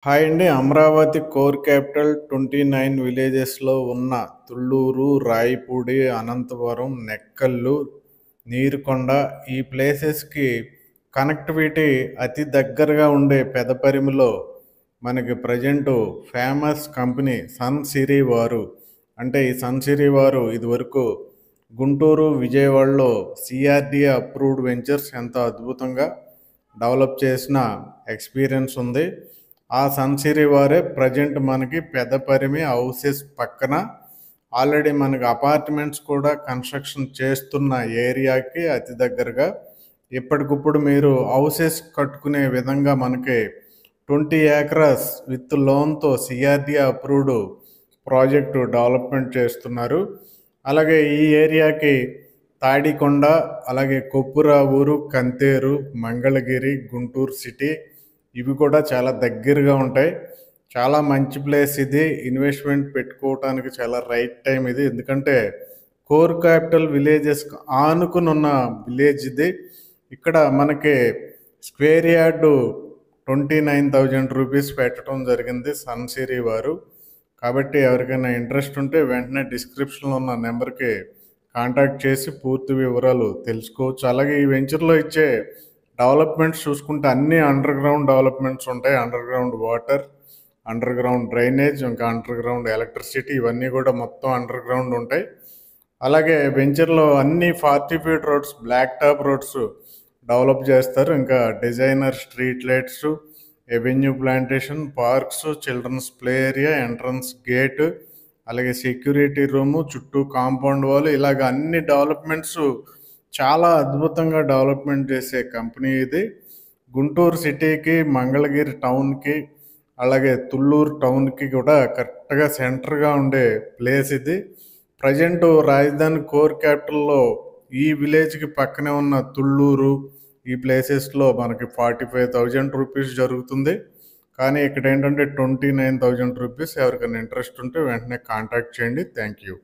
Hi అండి. Amaravati core capital 29 విలేజెస్‌లో ఉన్న తుళ్ళూరు, రాయపూడి, అనంతపురం, నెక్కల్లు, నీరుకొండ ఈ ప్లేసెస్‌కి కనెక్టివిటీ అతి దగ్గరగా ఉండే పెదపరిమిలో మనకి ప్రెజెంటు ఫేమస్ కంపెనీ సన్ సిరీ వారు అంటే ఈ సన్ సిరీ వారు ఇదివరకు గుంటూరు, విజయవాడలో సిఆర్‌డిఏ అప్రూవ్డ్ వెంచర్స్ ఎంతో అద్భుతంగా డెవలప్ చేసిన ఎక్స్‌పీరియన్స్ ఉంది. ఆ సన్ సిరీ వారే ప్రజెంట్ మనకి పెదపరిమి హౌసెస్ పక్కన ఆల్రెడీ మనకి అపార్ట్మెంట్స్ కూడా కన్స్ట్రక్షన్ చేస్తున్న ఏరియాకి అతి దగ్గరగా ఇప్పటికిప్పుడు మీరు హౌసెస్ కట్టుకునే విధంగా మనకి 20 acres విత్ లోన్తో సిఆర్‌డిఏ అప్రూవ్డ్ ప్రాజెక్టు డెవలప్మెంట్ చేస్తున్నారు. అలాగే ఈ ఏరియాకి తాడికొండ, అలాగే కొప్పురావూరు, కంతేరు, మంగళగిరి, గుంటూరు సిటీ ఇవి కూడా చాలా దగ్గరగా ఉంటాయి. చాలా మంచి ప్లేస్ ఇది. ఇన్వెస్ట్మెంట్ పెట్టుకోవటానికి చాలా రైట్ టైం ఇది. ఎందుకంటే కోర్ క్యాపిటల్ విలేజెస్కి ఆనుకుని ఉన్న విలేజ్ ఇది. ఇక్కడ మనకి స్క్వేర్ యార్డు 29,000 రూపీస్ పెట్టడం జరిగింది సన్ సిరీ వారు. కాబట్టి ఎవరికైనా ఇంట్రెస్ట్ ఉంటే వెంటనే డిస్క్రిప్షన్లో ఉన్న నెంబర్కి కాంటాక్ట్ చేసి పూర్తి వివరాలు తెలుసుకోవచ్చు. అలాగే ఈ వెంచర్లో ఇచ్చే డెవలప్మెంట్స్ చూసుకుంటే అన్ని అండర్ గ్రౌండ్ డెవలప్మెంట్స్ ఉంటాయి. Under ground water, under ground drainage, ఇంకా అండర్ గ్రౌండ్ ఎలక్ట్రిసిటీ ఇవన్నీ కూడా మొత్తం అండర్ గ్రౌండ్ ఉంటాయి. అలాగే వెంచర్లో అన్ని 40 feet roads, black top roads develop చేస్తారు. ఇంకా designer street lights, avenue plantation, parks, children's play area, entrance gate, అలాగే సెక్యూరిటీ రూము, చుట్టూ కాంపౌండ్ వాల్ ఇలాగ అన్ని డెవలప్మెంట్స్ చాలా అద్భుతంగా డెవలప్మెంట్ చేసే కంపెనీ ఇది. గుంటూరు సిటీకి, మంగళగిరి టౌన్కి, అలాగే తుళ్ళూరు టౌన్కి కూడా కరెక్ట్గా సెంటర్గా ఉండే ప్లేస్ ఇది. ప్రజెంట్ రాజధాని కోర్ క్యాపిటల్లో ఈ విలేజ్కి పక్కనే ఉన్న తుళ్ళూరు ఈ ప్లేసెస్లో మనకి 45,000 రూపీస్ జరుగుతుంది. కానీ ఇక్కడ ఏంటంటే 29,000 రూపీస్. ఎవరికైనా ఇంట్రెస్ట్ ఉంటే వెంటనే కాంటాక్ట్ చేయండి. Thank you.